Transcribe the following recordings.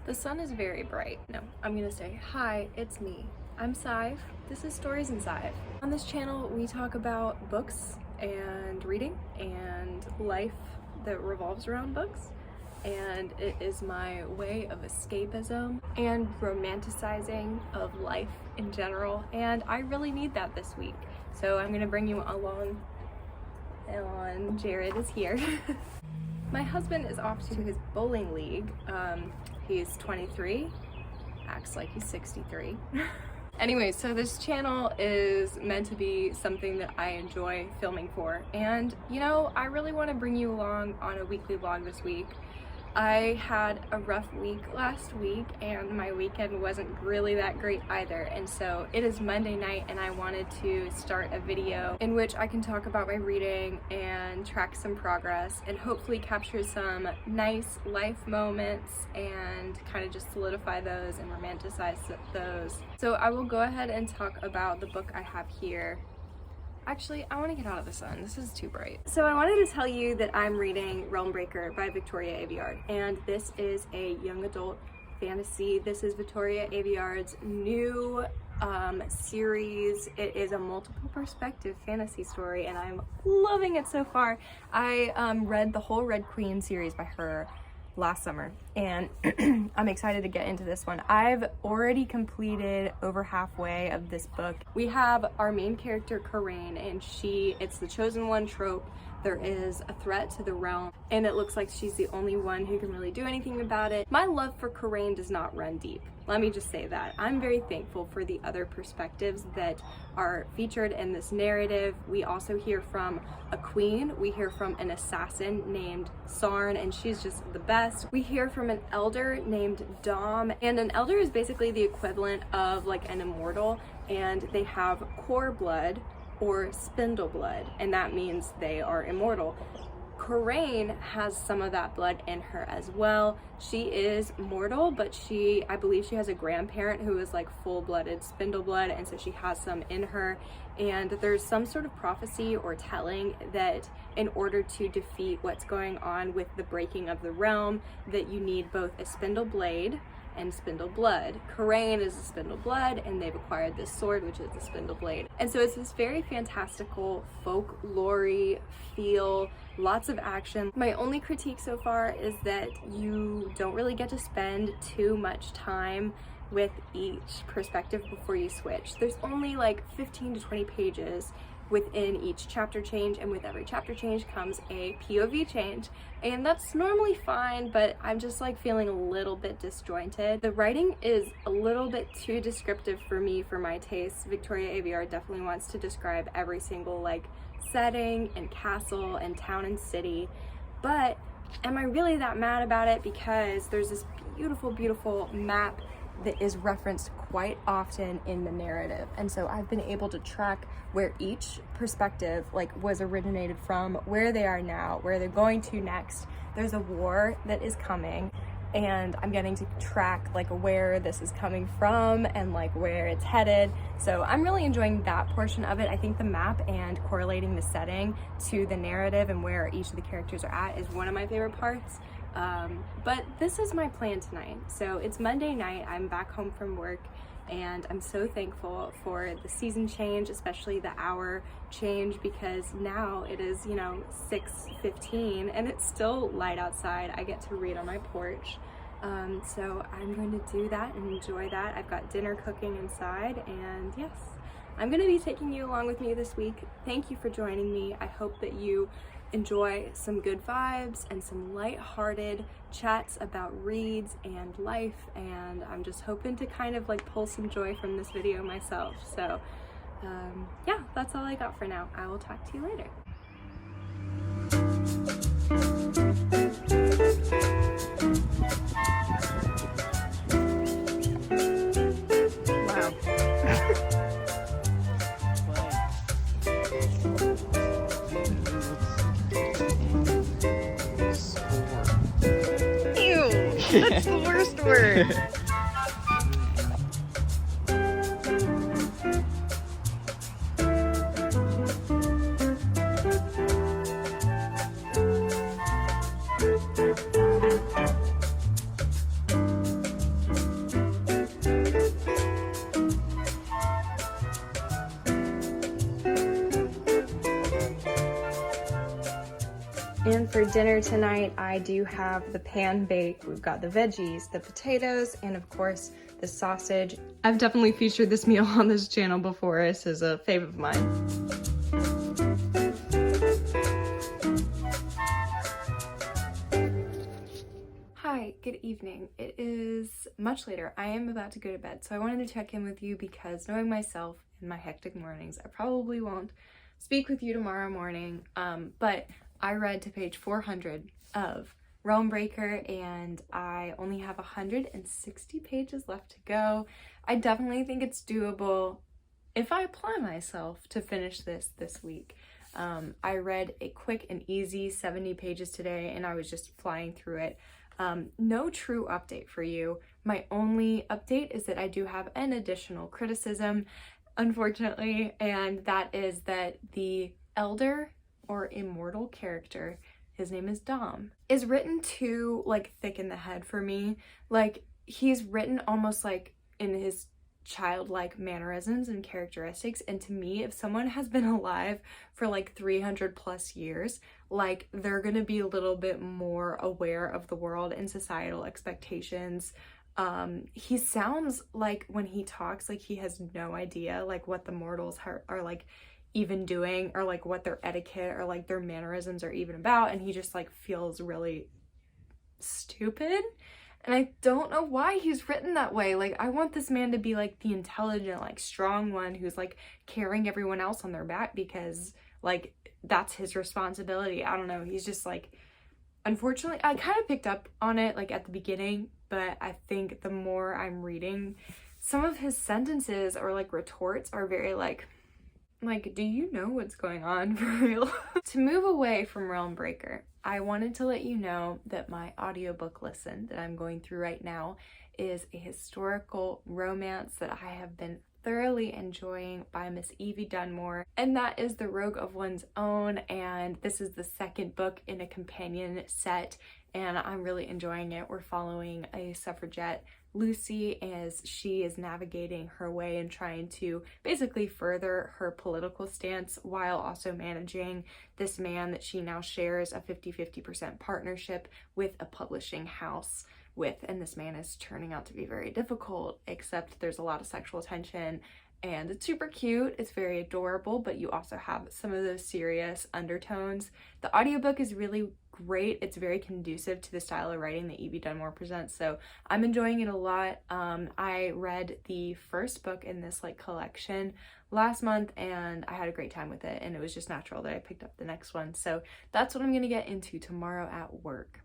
The sun is very bright. No, I'm gonna say, hi, it's me. I'm Sive. This is Stories in Sive. On this channel, we talk about books and reading and life that revolves around books. And it is my way of escapism and romanticizing of life in general. And I really need that this week. So I'm gonna bring you along. And Jared is here. My husband is off to his bowling league. He's 23, acts like he's 63. Anyway, so this channel is meant to be something that I enjoy filming for. And you know, I really want to bring you along on a weekly vlog this week. I had a rough week last week and my weekend wasn't really that great either, and so it is Monday night and I wanted to start a video in which I can talk about my reading and track some progress and hopefully capture some nice life moments and kind of just solidify those and romanticize those. So I will go ahead and talk about the book I have here. Actually, I want to get out of the sun. This is too bright. So I wanted to tell you that I'm reading Realmbreaker by Victoria Aveyard, and this is a young adult fantasy. This is Victoria Aveyard's new series. It is a multiple perspective fantasy story, and I'm loving it so far. I read the whole Red Queen series by her last summer, and I'm excited to get into this one. I've already completed over halfway of this book. We have our main character, Coraine, and it's the chosen one trope. There is a threat to the realm, and it looks like she's the only one who can really do anything about it. My love for Coraine does not run deep. Let me just say that. I'm very thankful for the other perspectives that are featured in this narrative. We also hear from a queen. We hear from an assassin named Sarn, and she's just the best. We hear from an elder named Dom, and an elder is basically the equivalent of like an immortal, and they have core blood or spindle blood, and that means they are immortal. Coraine has some of that blood in her as well. She is mortal, but I believe she has a grandparent who is like full-blooded spindle blood, and so she has some in her. And there's some sort of prophecy or telling that in order to defeat what's going on with the breaking of the realm, that you need both a spindle blade and spindle blood. Coraine is a spindle blood, and they've acquired this sword, which is the spindle blade. And so it's this very fantastical, folklore-y feel, lots of action. My only critique so far is that you don't really get to spend too much time with each perspective before you switch. There's only like 15 to 20 pages within each chapter change, and with every chapter change comes a POV change, and that's normally fine, but I'm just like feeling a little bit disjointed. The writing is a little bit too descriptive for me, for my taste. Victoria Aveyard definitely wants to describe every single like setting and castle and town and city, but am I really that mad about it? Because there's this beautiful map that is referenced quite often in the narrative, and so I've been able to track where each perspective like was originated from, where they are now, where they're going to next. There's a war that is coming, and I'm getting to track like where this is coming from and like where it's headed. So I'm really enjoying that portion of it. I think the map and correlating the setting to the narrative and where each of the characters are at is one of my favorite parts. But this is my plan tonight. So it's Monday night, I'm back home from work, and I'm so thankful for the season change, especially the hour change, because now it is, you know, 6:15 and it's still light outside. I get to read on my porch. So I'm going to do that and enjoy that. I've got dinner cooking inside, and yes, I'm going to be taking you along with me this week. Thank you for joining me. I hope that you enjoy some good vibes and some light-hearted chats about reads and life, and I'm just hoping to kind of like pull some joy from this video myself. So yeah, that's all I got for now. I will talk to you later. Wow. That's the worst word. And for dinner tonight, I do have the pan bake. We've got the veggies, the potatoes, and of course, the sausage. I've definitely featured this meal on this channel before. This is a fave of mine. Hi, good evening. It is much later. I am about to go to bed, so I wanted to check in with you because knowing myself in my hectic mornings, I probably won't speak with you tomorrow morning, but I read to page 400 of Realm Breaker and I only have 160 pages left to go. I definitely think it's doable if I apply myself to finish this week. I read a quick and easy 70 pages today and I was just flying through it. No true update for you. My only update is that I do have an additional criticism, unfortunately, and that is that the elder or immortal character, his name is Dom, is written too like thick in the head for me. Like he's written almost like in his childlike mannerisms and characteristics, and to me, if someone has been alive for like 300 plus years, like they're gonna be a little bit more aware of the world and societal expectations. He sounds like when he talks like he has no idea like what the mortals are like even doing, or like what their etiquette or like their mannerisms are even about, and he just like feels really stupid. And I don't know why he's written that way. Like, I want this man to be like the intelligent, like strong one who's like carrying everyone else on their back because like that's his responsibility. I don't know. He's just like, unfortunately, I kind of picked up on it like at the beginning, but I think the more I'm reading, some of his sentences or like retorts are very like, do you know what's going on for real? To move away from Realm Breaker, I wanted to let you know that my audiobook listen that I'm going through right now is a historical romance that I have been thoroughly enjoying by Miss Evie Dunmore, and that is The Rogue of One's Own, and this is the second book in a companion set, and I'm really enjoying it. We're following a suffragette, Lucy, as she is navigating her way and trying to basically further her political stance while also managing this man that she now shares a 50-50% partnership with a publishing house with, and this man is turning out to be very difficult, except there's a lot of sexual tension and it's super cute, it's very adorable, but you also have some of those serious undertones. The audiobook is really great. It's very conducive to the style of writing that Evie Dunmore presents, so I'm enjoying it a lot. I read the first book in this like collection last month and I had a great time with it, and it was just natural that I picked up the next one. So that's what I'm gonna get into tomorrow at work.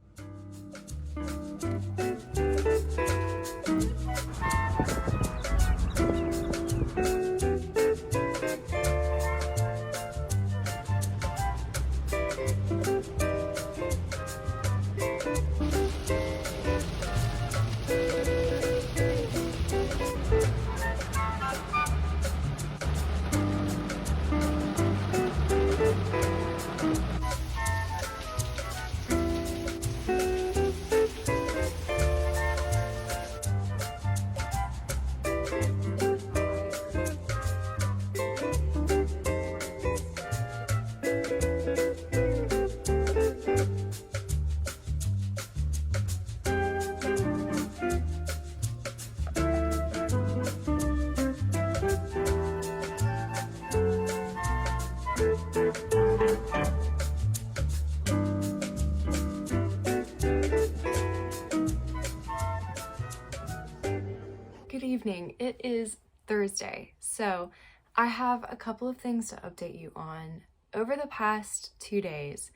Good evening. It is Thursday, so I have a couple of things to update you on. Over the past 2 days,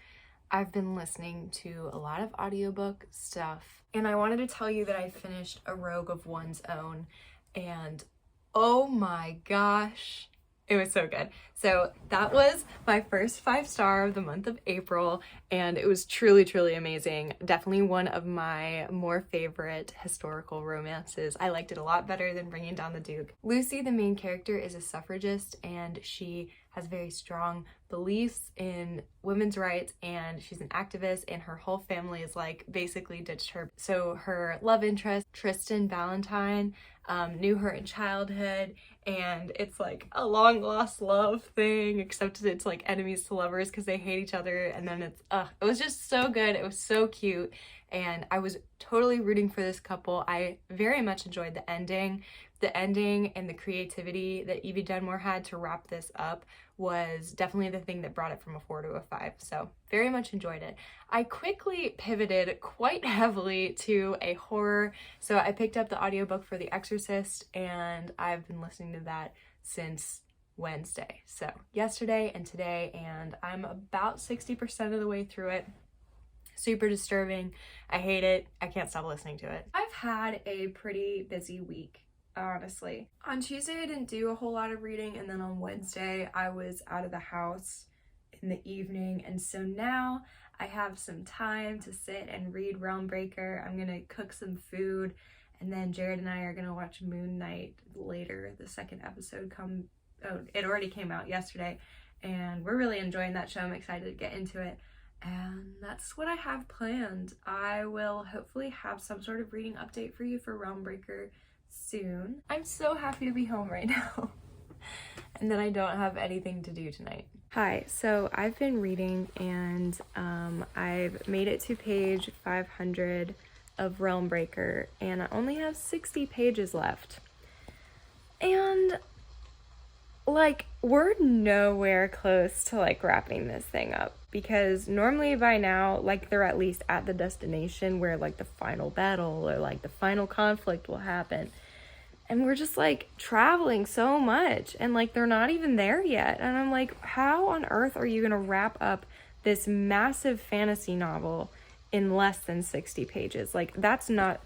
I've been listening to a lot of audiobook stuff, and I wanted to tell you that I finished A Rogue of One's Own, and oh my gosh, it was so good. So that was my first 5-star of the month of April, and it was truly, truly amazing. Definitely one of my more favorite historical romances. I liked it a lot better than Bringing Down the Duke. Lucy, the main character, is a suffragist, and she has very strong beliefs in women's rights, and she's an activist, and her whole family is like basically ditched her. So her love interest, Tristan Valentine, knew her in childhood, and it's like a long lost love thing, except it's like enemies to lovers because they hate each other. And then it was just so good. It was so cute, and I was totally rooting for this couple. I very much enjoyed the ending. The ending and the creativity that Evie Dunmore had to wrap this up was definitely the thing that brought it from a 4 to a 5. So very much enjoyed it. I quickly pivoted quite heavily to a horror. So I picked up the audiobook for The Exorcist, and I've been listening to that since Wednesday. So yesterday and today, and I'm about 60% of the way through it. Super disturbing. I hate it. I can't stop listening to it. I've had a pretty busy week, honestly. On Tuesday, I didn't do a whole lot of reading, and then on Wednesday, I was out of the house in the evening, and so now I have some time to sit and read Realmbreaker. I'm gonna cook some food, and then Jared and I are gonna watch Moon Knight later. The second episode it already came out yesterday, and we're really enjoying that show. I'm excited to get into it. And that's what I have planned. I will hopefully have some sort of reading update for you for Realmbreaker soon. I'm so happy to be home right now and then I don't have anything to do tonight. Hi, so I've been reading, and I've made it to page 500 of Realmbreaker, and I only have 60 pages left. And like, we're nowhere close to like wrapping this thing up, because normally by now, like, they're at least at the destination where like the final battle or like the final conflict will happen. And we're just like traveling so much, and like they're not even there yet. And I'm like, how on earth are you gonna wrap up this massive fantasy novel in less than 60 pages? Like, that's not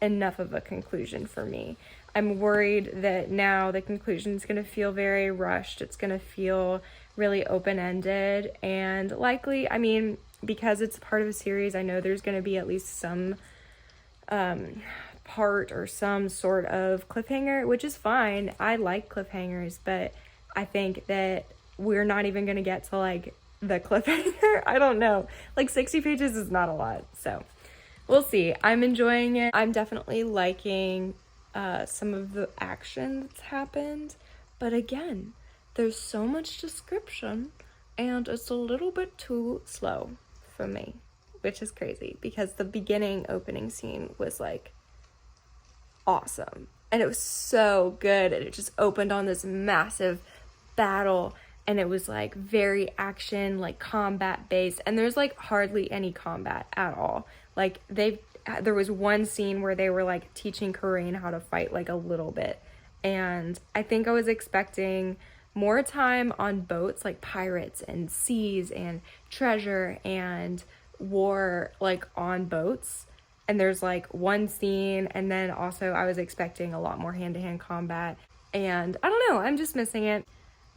enough of a conclusion for me. I'm worried that now the conclusion is going to feel very rushed. It's going to feel really open-ended, and likely, I mean, because it's part of a series, I know there's going to be at least some part or some sort of cliffhanger, which is fine. I like cliffhangers, but I think that we're not even going to get to like the cliffhanger. I don't know. Like, 60 pages is not a lot, so we'll see. I'm enjoying it. I'm definitely liking some of the action that's happened, but again, there's so much description and it's a little bit too slow for me, which is crazy because the beginning opening scene was like awesome, and it was so good, and it just opened on this massive battle, and it was like very action, like combat based, and there's like hardly any combat at all. Like, there was one scene where they were like teaching Corinne how to fight like a little bit, and I think I was expecting more time on boats, like pirates and seas and treasure and war, like on boats. And there's like one scene, and then also I was expecting a lot more hand-to-hand combat, and I don't know, I'm just missing it.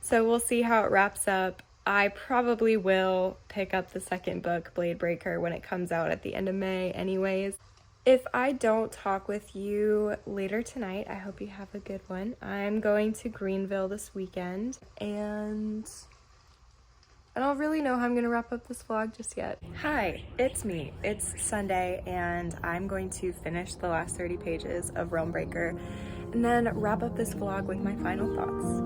So we'll see how it wraps up. I probably will pick up the second book, Blade Breaker, when it comes out at the end of May anyways. If I don't talk with you later tonight, I hope you have a good one. I'm going to Greenville this weekend, and I don't really know how I'm going to wrap up this vlog just yet. Hi, it's me. It's Sunday, and I'm going to finish the last 30 pages of Realmbreaker and then wrap up this vlog with my final thoughts.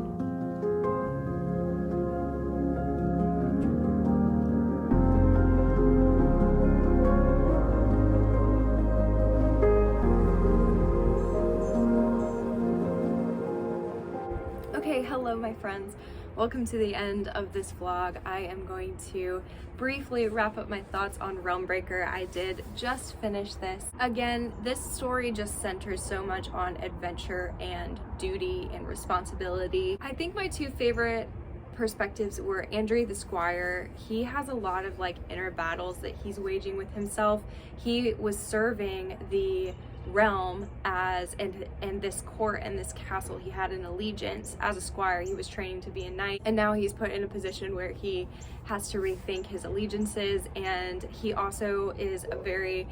Hello my friends, welcome to the end of this vlog. I am going to briefly wrap up my thoughts on Realmbreaker. I did just finish this. Again, this story just centers so much on adventure and duty and responsibility. I think my two favorite perspectives were Andrew the Squire. He has a lot of like inner battles that he's waging with himself. He was serving the realm as and this court and this castle. He had an allegiance as a squire. He was training to be a knight, and now he's put in a position where he has to rethink his allegiances, and he also is a very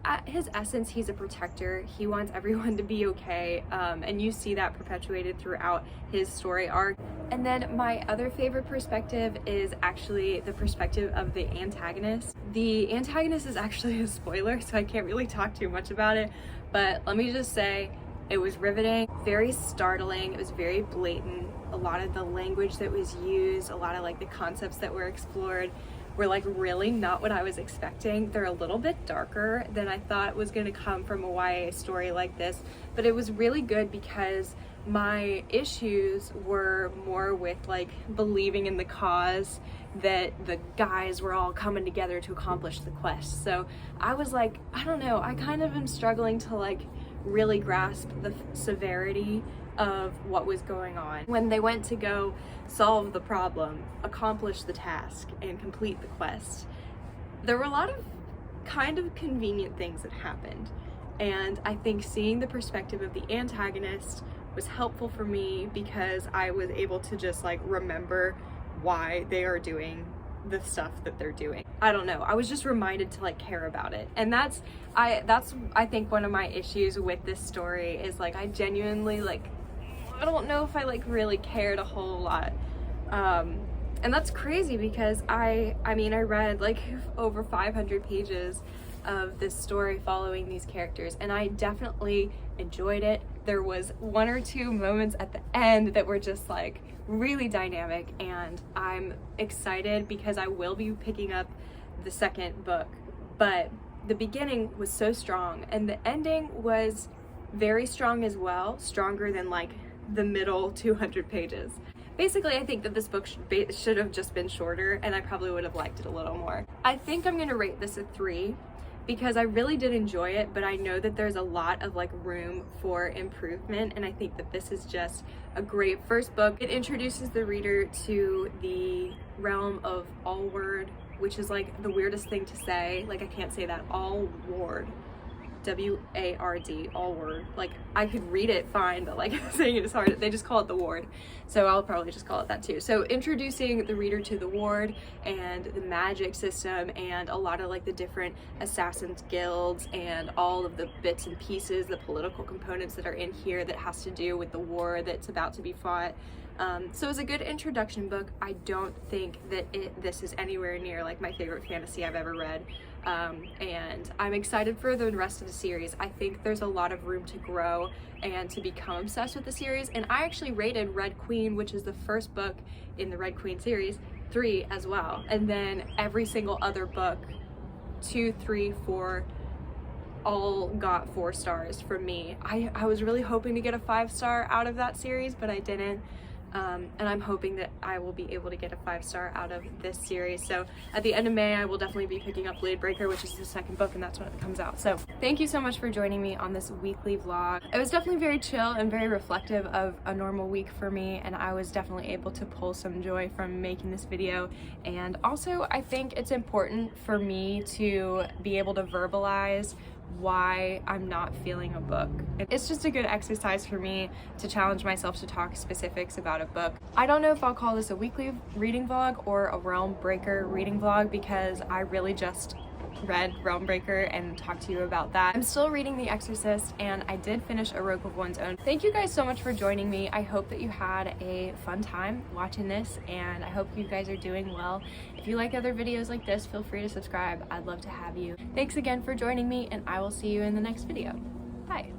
at his essence, he's a protector. He wants everyone to be okay, and you see that perpetuated throughout his story arc. And then my other favorite perspective is actually the perspective of the antagonist. The antagonist is actually a spoiler, so I can't really talk too much about it, but let me just say it was riveting, very startling, it was very blatant. A lot of the language that was used, a lot of like the concepts that were explored were like really not what I was expecting. They're a little bit darker than I thought was going to come from a YA story like this, but it was really good because my issues were more with like believing in the cause, that the guys were all coming together to accomplish the quest. So I was like, I don't know, I kind of am struggling to like really grasp the severity of what was going on. When they went to go solve the problem, accomplish the task, and complete the quest, there were a lot of kind of convenient things that happened. And I think seeing the perspective of the antagonist was helpful for me because I was able to just like remember why they are doing the stuff that they're doing. I don't know, I was just reminded to like care about it. And that's I think one of my issues with this story is like I genuinely like, I don't know if I like really cared a whole lot. And that's crazy because I mean I read like over 500 pages of this story following these characters, and I definitely enjoyed it. There was one or two moments at the end that were just like really dynamic, and I'm excited because I will be picking up the second book. But the beginning was so strong and the ending was very strong as well, stronger than like the middle 200 pages. Basically, I think that this book should have just been shorter, and I probably would have liked it a little more. I think I'm gonna rate this a 3 because I really did enjoy it, but I know that there's a lot of like room for improvement, and I think that this is just a great first book. It introduces the reader to the realm of Allward, which is like the weirdest thing to say. Like I can't say that. Allward. W-A-R-D, Allward. Like I could read it fine, but like saying it is hard. They just call it the ward, so I'll probably just call it that too. So introducing the reader to the ward and the magic system and a lot of like the different assassins guilds and all of the bits and pieces, the political components that are in here that has to do with the war that's about to be fought. So it's a good introduction book. I don't think that this is anywhere near like my favorite fantasy I've ever read. And I'm excited for the rest of the series. I think there's a lot of room to grow and to become obsessed with the series. And I actually rated Red Queen, which is the first book in the Red Queen series, 3 as well. And then every single other book, 2, 3, 4, all got 4 stars from me. I was really hoping to get a 5-star out of that series, but I didn't. And I'm hoping that I will be able to get a 5-star out of this series. So at the end of May, I will definitely be picking up Bladebreaker, which is the second book, and that's when it comes out. So thank you so much for joining me on this weekly vlog. It was definitely very chill and very reflective of a normal week for me, and I was definitely able to pull some joy from making this video. And also, I think it's important for me to be able to verbalize why I'm not feeling a book. It's just a good exercise for me to challenge myself to talk specifics about a book. I don't know if I'll call this a weekly reading vlog or a Realm Breaker reading vlog because I really just read Realm Breaker and talked to you about that. I'm still reading The Exorcist, and I did finish A Rogue of One's Own. Thank you guys so much for joining me. I hope that you had a fun time watching this, and I hope you guys are doing well. If you like other videos like this, feel free to subscribe. I'd love to have you. Thanks again for joining me, and I will see you in the next video. Bye.